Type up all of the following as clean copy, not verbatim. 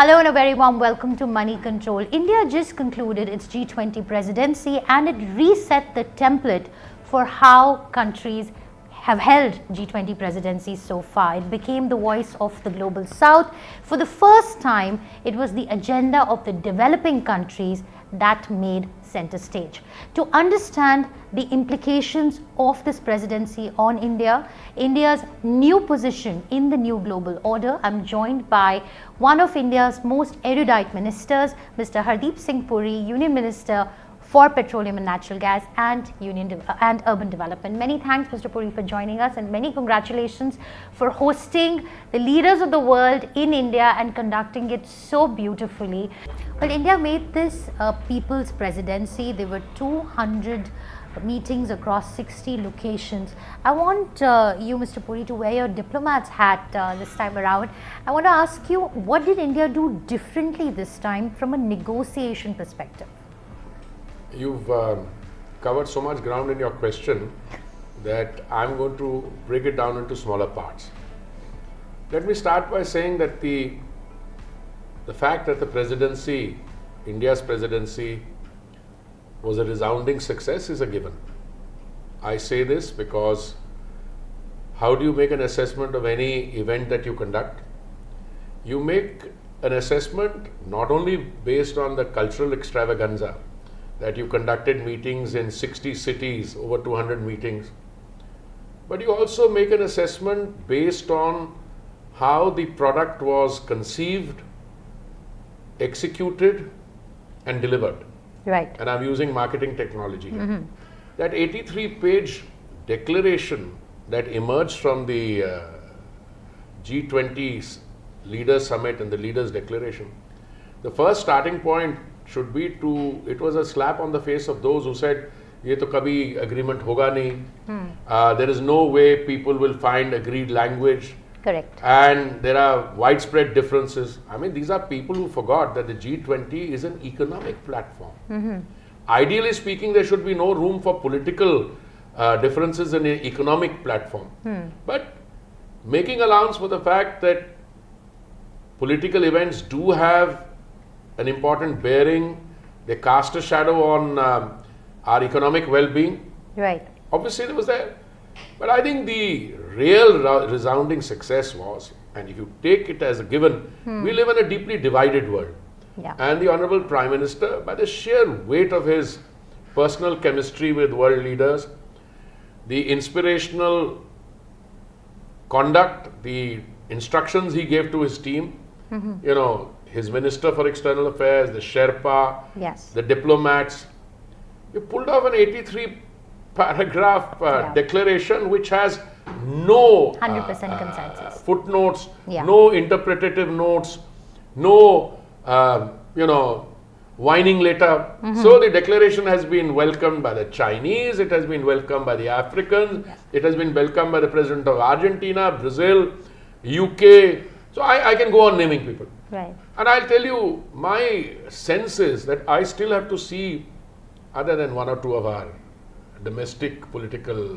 Hello and a very warm welcome to Money Control. India just concluded its G20 presidency and it reset the template for how countries have held G20 presidencies so far. It became the voice of the global south. For the first time, it was the agenda of the developing countries that made center stage. To understand the implications of this presidency on India, India's new position in the new global order, I'm joined by one of India's most erudite ministers, Mr. Hardeep Puri, Union Minister for Petroleum and Natural Gas and Urban Development. Many thanks, Mr. Puri, for joining us, and many congratulations for hosting the leaders of the world in India and conducting it so beautifully. Well, India made this people's presidency. There were 200 meetings across 60 locations. I want you, Mr. Puri, to wear your diplomat's hat this time around. I want to ask you, what did India do differently this time from a negotiation perspective? You've covered so much ground in your question that I'm going to break it down into smaller parts. Let me start by saying that the fact that the presidency, India's presidency, was a resounding success is a given. I say this because how do you make an assessment of any event that you conduct? You make an assessment not only based on the cultural extravaganza, that you conducted meetings in 60 cities, over 200 meetings, but you also make an assessment based on how the product was conceived, executed and delivered. Right. And I'm using marketing technology here. That 83-page declaration that emerged from the G20 Leaders Summit and the Leaders Declaration, the first starting point should be it was a slap on the face of those who said, ye to kabhi agreement hoga nahi. There is no way people will find agreed language. Correct. And there are widespread differences. I mean, these are people who forgot that the G20 is an economic platform. Ideally speaking, there should be no room for political differences in an economic platform. But making allowance for the fact that political events do have an important bearing, they cast a shadow on our economic well-being. Right. Obviously, it was there. But I think the real resounding success was, and if you take it as a given, we live in a deeply divided world. Yeah. And the Honorable Prime Minister, by the sheer weight of his personal chemistry with world leaders, the inspirational conduct, the instructions he gave to his team, you know, his Minister for External Affairs, the Sherpa, Yes. the diplomats, you pulled off an 83-paragraph declaration which has no 100% consensus. Footnotes, Yeah. no interpretative notes, no, whining later. So the declaration has been welcomed by the Chinese, it has been welcomed by the Africans, it has been welcomed by the President of Argentina, Brazil, UK. So I can go on naming people. Right. And I'll tell you, my sense is that I still have to see, other than one or two of our domestic political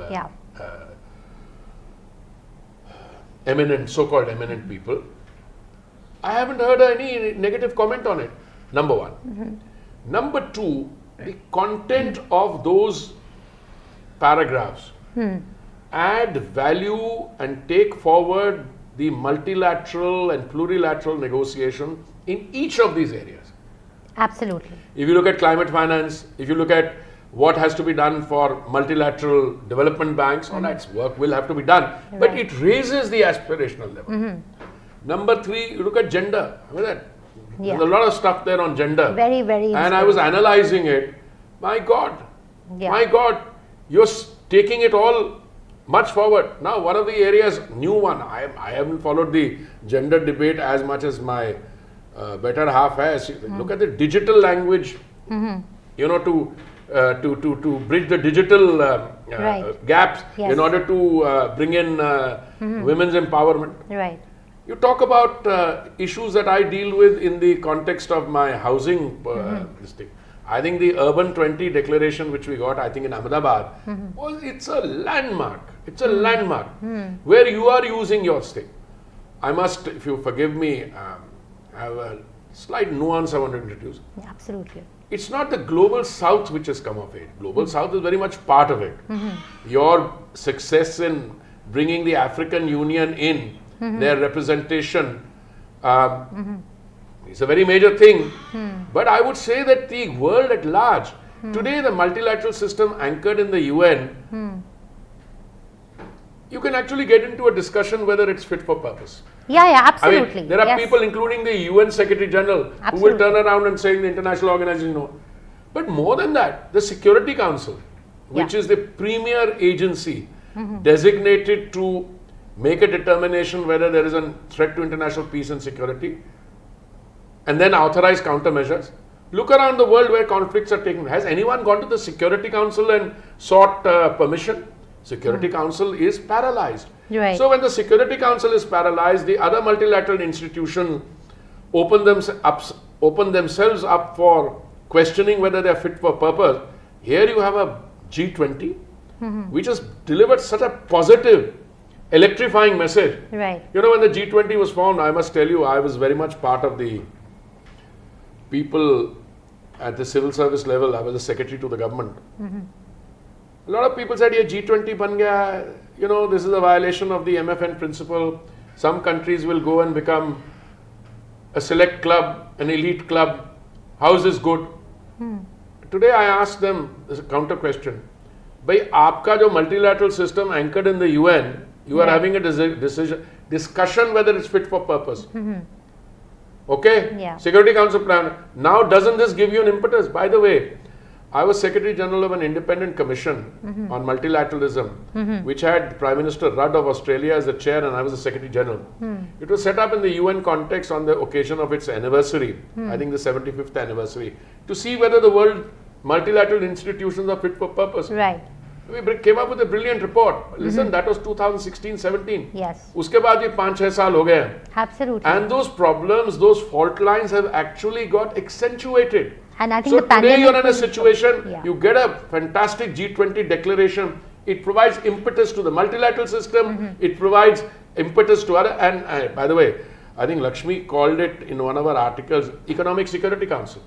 so-called eminent people, I haven't heard any negative comment on it, number one. Number two, the content of those paragraphs add value and take forward the multilateral and plurilateral negotiation in each of these areas. Absolutely. If you look at climate finance, if you look at what has to be done for multilateral development banks, all that work will have to be done. Right. But it raises the aspirational level. Number three, you look at gender. I mean that. Yeah. There's a lot of stuff there on gender. Very, very And I was analyzing it. My God. Yeah. My God. You're taking it all much forward. Now, one of the areas, new one, I haven't followed the gender debate as much as my better half has. Look at the digital language, you know, to bridge the digital gaps in order to bring in women's empowerment. Right. You talk about issues that I deal with in the context of my housing this thing. I think the Urban 20 declaration which we got, I think in Ahmedabad, it's a landmark. It's a landmark where you are using your stake. I must, if you forgive me, have a slight nuance I want to introduce. Absolutely. It's not the global south which has come of age. Global south is very much part of it. Your success in bringing the African Union in, their representation, is a very major thing. But I would say that the world at large, today the multilateral system anchored in the UN, you can actually get into a discussion whether it's fit for purpose. Yeah, I absolutely. mean, there are people, including the UN Secretary General, who will turn around and say the international organization no. But more than that, the Security Council, which is the premier agency designated to make a determination whether there is a threat to international peace and security, and then authorize countermeasures. Look around the world where conflicts are taking. Has anyone gone to the Security Council and sought permission? Security Council is paralyzed. Right. So when the Security Council is paralyzed, the other multilateral institutions open themselves up for questioning whether they are fit for purpose. Here you have a G20, which has delivered such a positive, electrifying message. Right. You know, when the G20 was formed, I must tell you, I was very much part of the people at the civil service level. I was the secretary to the government. A lot of people said, yeah, G20 ban gaya, you know, this is a violation of the MFN principle. Some countries will go and become a select club, an elite club. How is this good? Today I asked them this counter question. By aapka jo multilateral system anchored in the UN, you are having a discussion whether it's fit for purpose. Okay? Yeah. Security Council plan. Now, doesn't this give you an impetus? By the way, I was Secretary General of an independent commission on multilateralism, which had Prime Minister Rudd of Australia as the chair, and I was the Secretary General. It was set up in the UN context on the occasion of its anniversary, I think the 75th anniversary, to see whether the world multilateral institutions are fit for purpose. Right. We came up with a brilliant report. Listen, that was 2016-17. Yes. Uske baad ye 5-6 saal ho gaye hain. Absolutely. And those problems, those fault lines have actually got accentuated. And I think So the pandemic today you're in a will- situation, you get a fantastic G20 declaration. It provides impetus to the multilateral system. It provides impetus to other. And by the way, I think Lakshmi called it in one of her articles, Economic Security Council.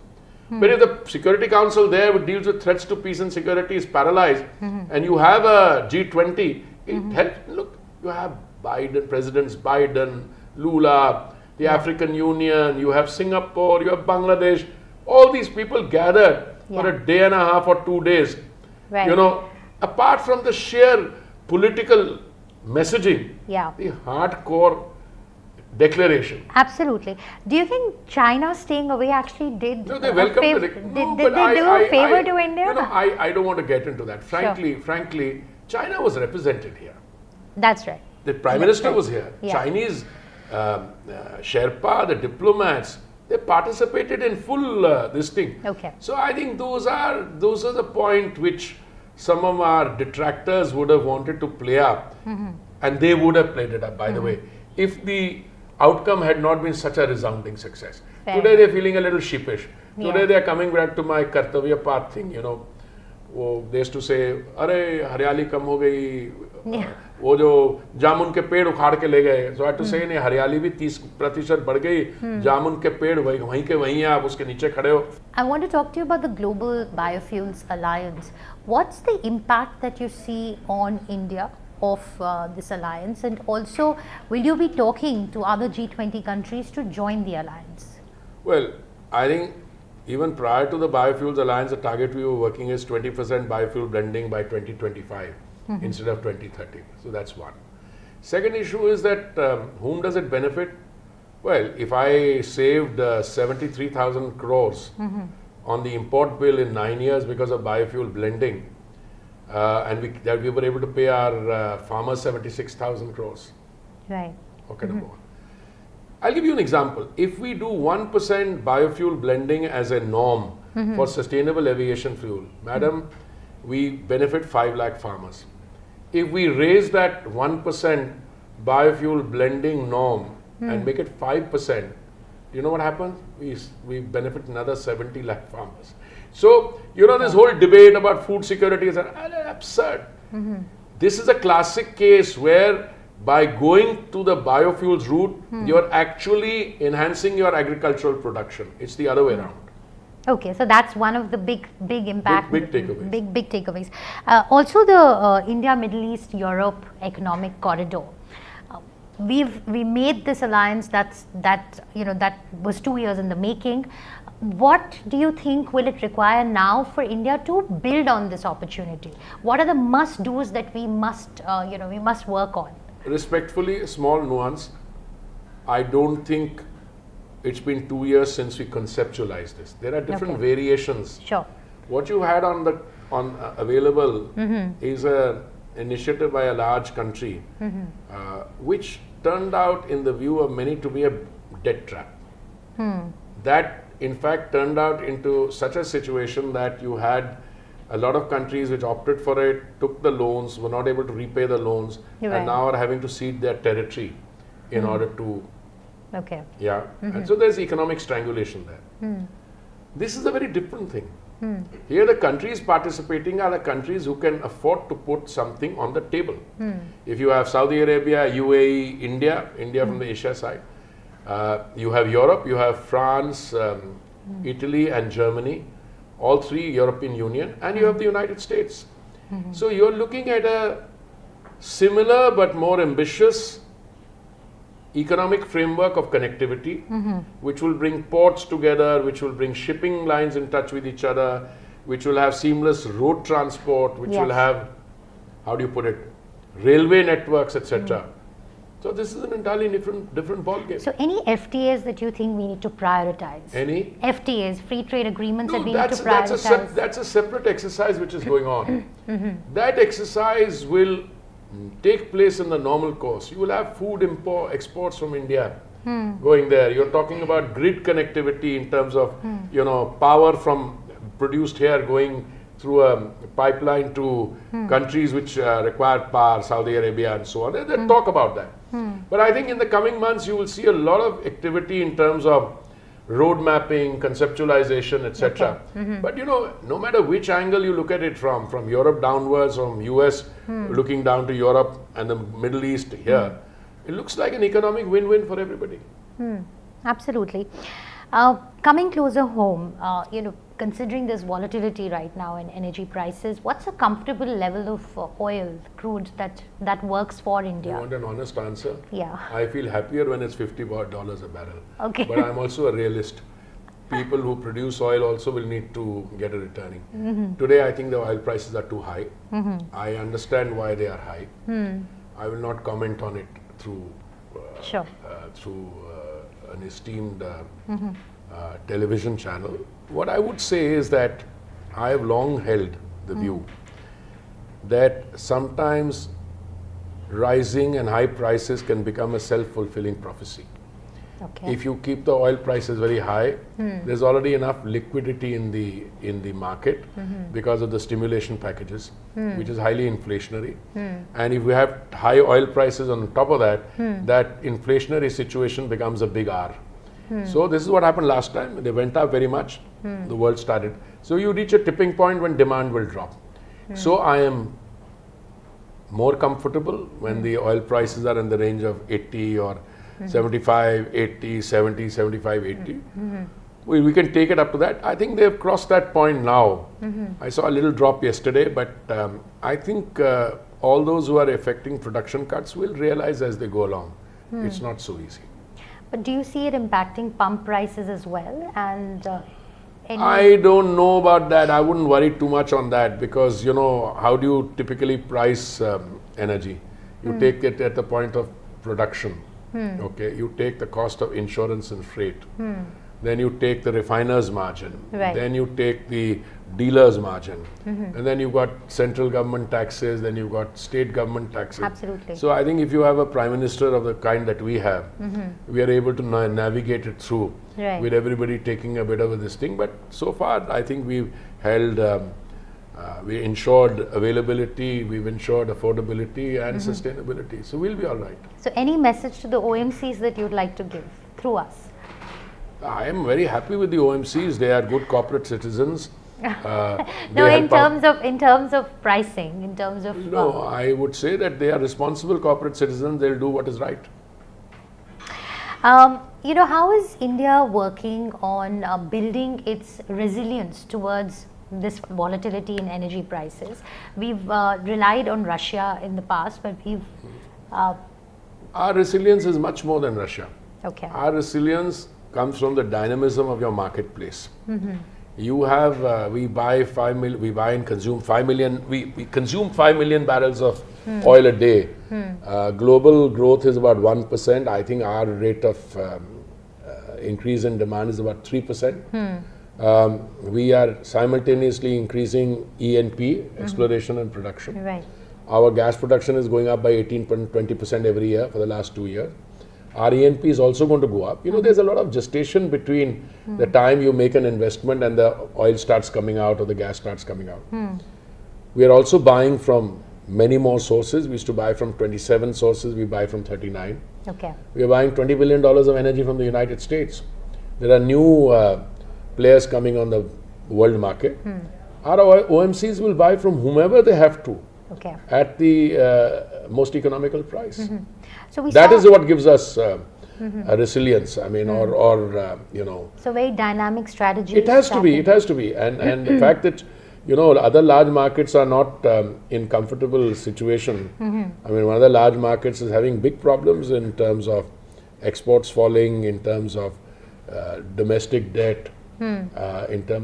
But if the Security Council there which deals with threats to peace and security is paralyzed, and you have a G20, it helps. Look, you have Biden, Presidents Biden, Lula, the African Union, you have Singapore, you have Bangladesh. All these people gathered for a day and a half or 2 days. Right. You know, apart from the sheer political messaging, the hardcore declaration. Absolutely. Do you think China staying away actually did No, they welcomed it. did No, they but do a favor to India? You know, I don't want to get into that. Frankly, China was represented here. That's right. The Prime Minister was here. Yeah. Chinese Sherpa, the diplomats, they participated in full this thing. Okay. So I think those are the point which some of our detractors would have wanted to play up, and they would have played it up, by the way, if the outcome had not been such a resounding success. Fair. Today they're feeling a little sheepish. Yeah. Today they're coming back to my Kartavya path thing, you know. They used to say, अरे हरियाली कम हो गई, वो जो जामुन के पेड़ उखाड़ के ले गए. So I had to say, नहीं हरियाली भी 30% बढ़ गई, जामुन के पेड़ वहीं के वहीं हैं, आप उसके नीचे खड़े हो. I want to talk to you about the Global Biofuels Alliance. What's the impact that you see on India of this alliance, and also will you be talking to other G20 countries to join the alliance? Well, I think even prior to the Biofuels Alliance, the target we were working is 20% biofuel blending by 2025 instead of 2030. So that's one. Second issue is that whom does it benefit? Well, if I saved 73,000 crores on the import bill in 9 years because of biofuel blending, and we were able to pay our farmers 76,000 crores. Right. Okay, number one. I'll give you an example. If we do 1% biofuel blending as a norm for sustainable aviation fuel, madam, we benefit 5 lakh farmers. If we raise that 1% biofuel blending norm and make it 5%, do you know what happens? We benefit another 70 lakh farmers. So, you know, this whole debate about food security is absurd. This is a classic case where by going to the biofuels route, you're actually enhancing your agricultural production. It's the other way around. Okay, so that's one of the big impact, Big takeaways. Big takeaways. Also, the India, Middle East, Europe economic corridor. We made this alliance that was 2 years in the making. What do you think will it require now for India to build on this opportunity? What are the must-dos that we must work on? Respectfully, a small nuance. I don't think it's been 2 years since we conceptualized this. There are different variations. Sure. What you had on available is an initiative by a large country, which turned out, in the view of many, to be a debt trap. That, in fact, turned out into such a situation that you had a lot of countries which opted for it, took the loans, were not able to repay the loans, and now are having to cede their territory in order to. Okay. Yeah. And so there's economic strangulation there. This is a very different thing. Here, the countries participating are the countries who can afford to put something on the table. If you have Saudi Arabia, UAE, India from the Asia side, you have Europe, you have France, Italy and Germany, all three European Union, and you have the United States. So you're looking at a similar but more ambitious economic framework of connectivity, which will bring ports together, which will bring shipping lines in touch with each other, which will have seamless road transport, which will have, how do you put it, railway networks, etc. So this is an entirely different ballgame. So any FTAs that you think we need to prioritize? Any? FTAs, free trade agreements that we need to prioritize? That's a separate exercise which is going on. That exercise will take place in the normal course. You will have food exports from India going there. You're talking about grid connectivity in terms of power from produced here going through a pipeline to countries which require power, Saudi Arabia and so on. They talk about that. But I think in the coming months you will see a lot of activity in terms of road mapping, conceptualization, etc. But no matter which angle you look at it from Europe downwards, from US looking down to Europe and the Middle East here, it looks like an economic win-win for everybody. Absolutely. Coming closer home, considering this volatility right now in energy prices, what's a comfortable level of oil, crude that works for India? You want an honest answer? Yeah. I feel happier when it's $50 a barrel. Okay. But I'm also a realist. People who produce oil also will need to get a returning. Today, I think the oil prices are too high. I understand why they are high. I will not comment on it through an esteemed television channel. What I would say is that I have long held the view that sometimes rising and high prices can become a self-fulfilling prophecy. Okay. If you keep the oil prices very high, there's already enough liquidity in the market because of the stimulation packages, which is highly inflationary. And if we have high oil prices on top of that, that inflationary situation becomes a big R. So this is what happened last time. They went up very much. The world started. So you reach a tipping point when demand will drop. So I am more comfortable when the oil prices are in the range of 80 or 75, 80, 70, 75, 80. We can take it up to that. I think they've crossed that point now. I saw a little drop yesterday, but I think all those who are affecting production cuts will realize as they go along. It's not so easy. But do you see it impacting pump prices as well? And I don't know about that. I wouldn't worry too much on that because, how do you typically price energy? You take it at the point of production. Okay, you take the cost of insurance and freight. Then you take the refiner's margin. Then you take the dealer's margin. And then you've got central government taxes, then you've got state government taxes. Absolutely. So I think if you have a prime minister of the kind that we have, we are able to navigate it through with everybody taking a bit of this thing. But so far, I think we've held, we ensured availability, we've ensured affordability and sustainability. So we'll be all right. So any message to the OMCs that you'd like to give through us? I am very happy with the OMCs. They are good corporate citizens. No, in terms of pricing, in terms of No, I would say that they are responsible corporate citizens. They'll do what is right. How is India working on building its resilience towards this volatility in energy prices? We've relied on Russia in the past, but we've Our resilience is much more than Russia. okay. Our resilience comes from the dynamism of your marketplace. You have, we buy 5 million, we buy and consume 5 million, we consume 5 million barrels of oil a day. Global growth is about 1%. I think our rate of increase in demand is about 3%. We are simultaneously increasing E&P, exploration and production. Right. Our gas production is going up by 18-20% every year for the last 2 years. Our E&P is also going to go up. There's a lot of gestation between the time you make an investment and the oil starts coming out or the gas starts coming out. We are also buying from many more sources. We used to buy from 27 sources, we buy from 39. Okay. We are buying $20 billion of energy from the United States. There are new players coming on the world market. Our OMCs will buy from whomever they have to. Okay. At the most economical price. So that is what gives us a resilience. I mean, So very dynamic strategy. It has to be. It has to be. And the fact that other large markets are not in comfortable situation. I mean, one of the large markets is having big problems in terms of exports falling, in terms of domestic debt,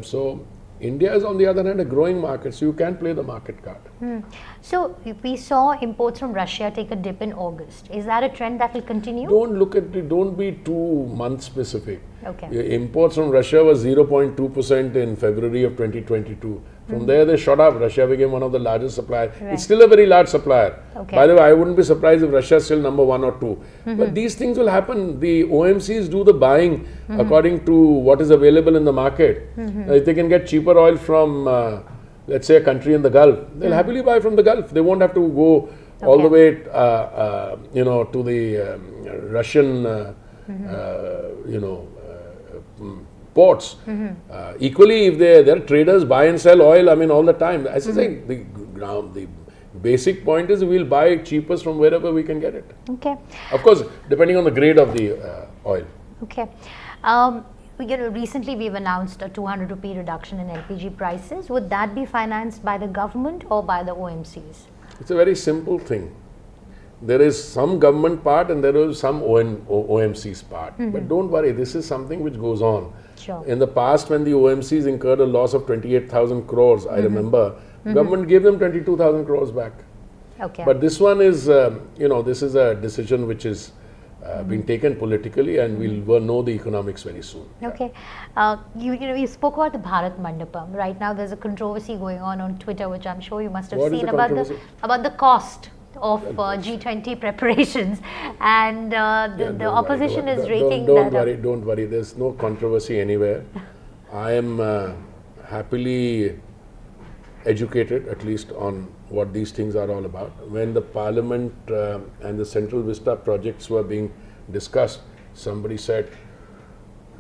so India is on the other hand a growing market, so you can play the market card. So we saw imports from Russia take a dip in August. Is that a trend that will continue? Don't look at it, don't be too month specific. Okay. Imports from Russia was 0.2% in February of 2022. From there they shot up. Russia became one of the largest suppliers. Right. It's still a very large supplier. Okay. By the way, I wouldn't be surprised if Russia is still number 1 or 2. But these things will happen. The OMCs do the buying according to what is available in the market. If they can get cheaper oil from, let's say, a country in the Gulf, they'll happily buy from the Gulf. They won't have to go all the way, to the Russian, ports. Equally, if their traders buy and sell oil, I mean, all the time. As I say, the basic point is we'll buy cheapest from wherever we can get it. Okay. Of course, depending on the grade of the oil. Okay. Recently we've announced a 200 rupee reduction in LPG prices. Would that be financed by the government or by the OMCs? It's a very simple thing. There is some government part and there is some OMC's part. But don't worry, this is something which goes on. Sure. In the past, when the OMCs incurred a loss of 28,000 crores, I remember, government gave them 22,000 crores back. Okay. But this one is, this is a decision which is being taken politically, and we'll know the economics very soon. Okay. You spoke about the Bharat Mandapam. Right now there's a controversy going on Twitter, which I'm sure you must have What is seen, the about controversy? the cost of G20 preparations, and the opposition is raking that up. Don't worry, there's no controversy anywhere. I am happily educated, at least, on what these things are all about. When the Parliament and the Central Vista projects were being discussed, somebody said,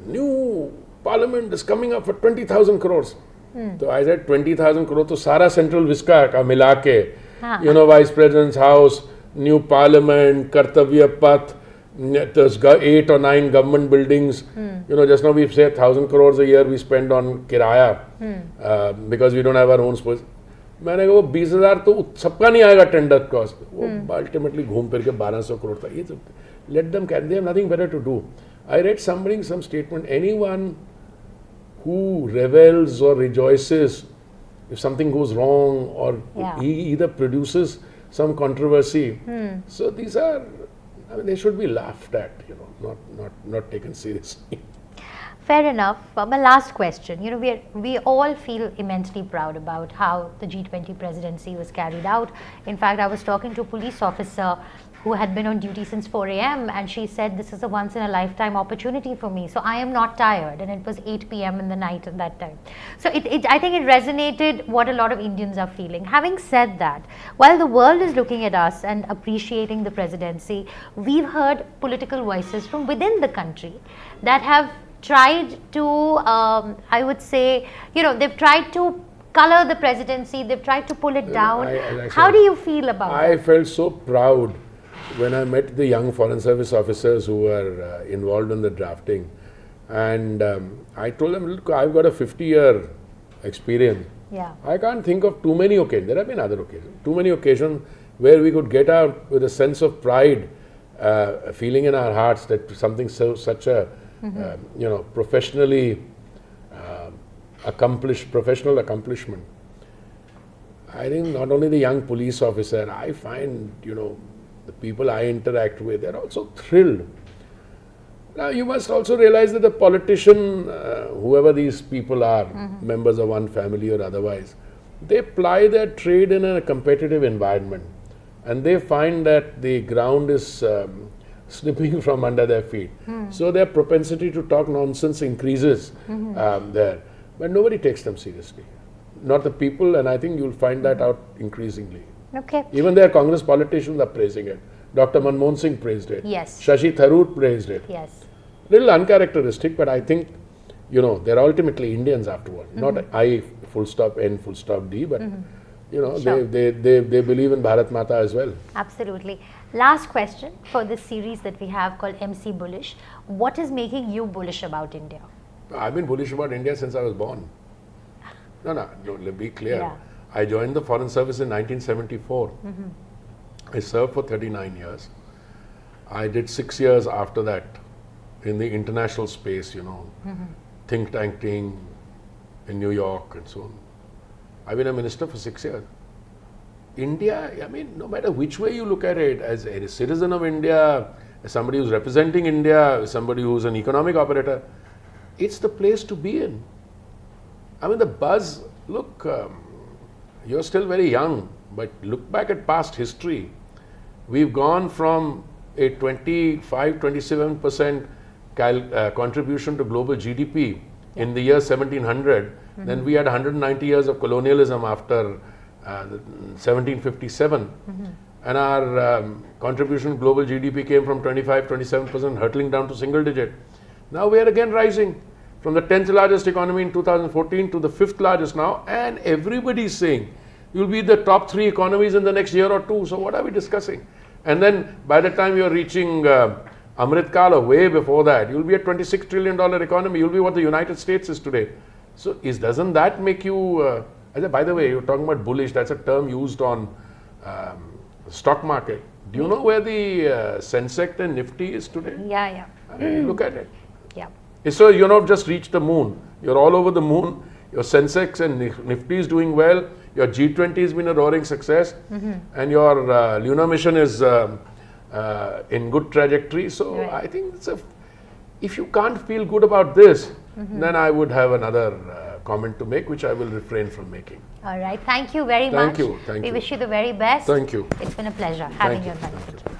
new Parliament is coming up for 20,000 crores. So I said 20,000 crores to Sara Central Vista ka mila ke, Vice President's house, new Parliament, Kartavya Path, there's 8 or 9 government buildings. Just now we've said 1,000 crores a year we spend on kiraya because we don't have our own space. मैंने कहा वो 20,000 तो सबका नहीं आएगा tender cost, वो ultimately घूम फिर के 1,200 करोड़ था. ये तो let them carry, they have nothing better to do. I read some statement, anyone who revels or rejoices if something goes wrong or he either produces some controversy. So these are, they should be laughed at, not taken seriously. Fair enough. My last question. We all feel immensely proud about how the G20 presidency was carried out. In fact, I was talking to a police officer who had been on duty since 4 a.m. and she said, this is a once in a lifetime opportunity for me. So I am not tired, and it was 8 p.m. in the night at that time. So I think it resonated what a lot of Indians are feeling. Having said that, while the world is looking at us and appreciating the presidency, we've heard political voices from within the country that have tried to, I would say, they've tried to color the presidency, they've tried to pull it down. How do you feel about that? I felt so proud when I met the young Foreign Service officers who were involved in the drafting. And I told them, look, I've got a 50-year experience. Yeah. I can't think of too many occasions. There have been other occasions. Too many occasions where we could get out with a sense of pride, a feeling in our hearts that something such a professionally professional accomplishment. I think not only the young police officer, I find the people I interact with, they're also thrilled. Now you must also realize that the politician, whoever these people are, members of one family or otherwise, they ply their trade in a competitive environment, and they find that the ground is slipping from under their feet. So their propensity to talk nonsense increases there. But nobody takes them seriously. Not the people, and I think you'll find that out increasingly. Okay. Even their Congress politicians are praising it. Dr. Manmohan Singh praised it. Yes. Shashi Tharoor praised it. Yes. Little uncharacteristic, but I think, they're ultimately Indians after all. Not I full stop N full stop D, but Sure. they believe in Bharat Mata as well. Absolutely. Last question for this series that we have called MC Bullish. What is making you bullish about India? I've been bullish about India since I was born. No, let's be clear. Yeah. I joined the Foreign Service in 1974. I served for 39 years. I did 6 years after that in the international space, think tanking in New York and so on. I've been a minister for 6 years. India, no matter which way you look at it, as a citizen of India, as somebody who's representing India, as somebody who's an economic operator, it's the place to be in. The buzz, look, you're still very young, but look back at past history. We've gone from a 25-27% contribution to global GDP in the year 1700. Then we had 190 years of colonialism after 1757. And our contribution to global GDP came from 25-27%, hurtling down to single digit. Now we are again rising from the 10th largest economy in 2014 to the 5th largest now, and everybody is saying you'll be the top 3 economies in the next year or 2. So what are we discussing? And then by the time you're reaching Amrit Kal, or way before that, you'll be a $26 trillion economy. You'll be what the United States is today. So doesn't that make you, by the way, you're talking about bullish, that's a term used on the stock market. Do you know where the Sensex and Nifty is today? Yeah. Look at it. Yeah. So you're not just reached the moon. You're all over the moon. Your Sensex and Nifty is doing well. Your G20 has been a roaring success. And your lunar mission is in good trajectory. So Right. I think if you can't feel good about this, then I would have another comment to make, which I will refrain from making. All right. Thank you very much. Thank you. We wish you the very best. Thank you. It's been a pleasure having you on Thank you. Moneycontrol.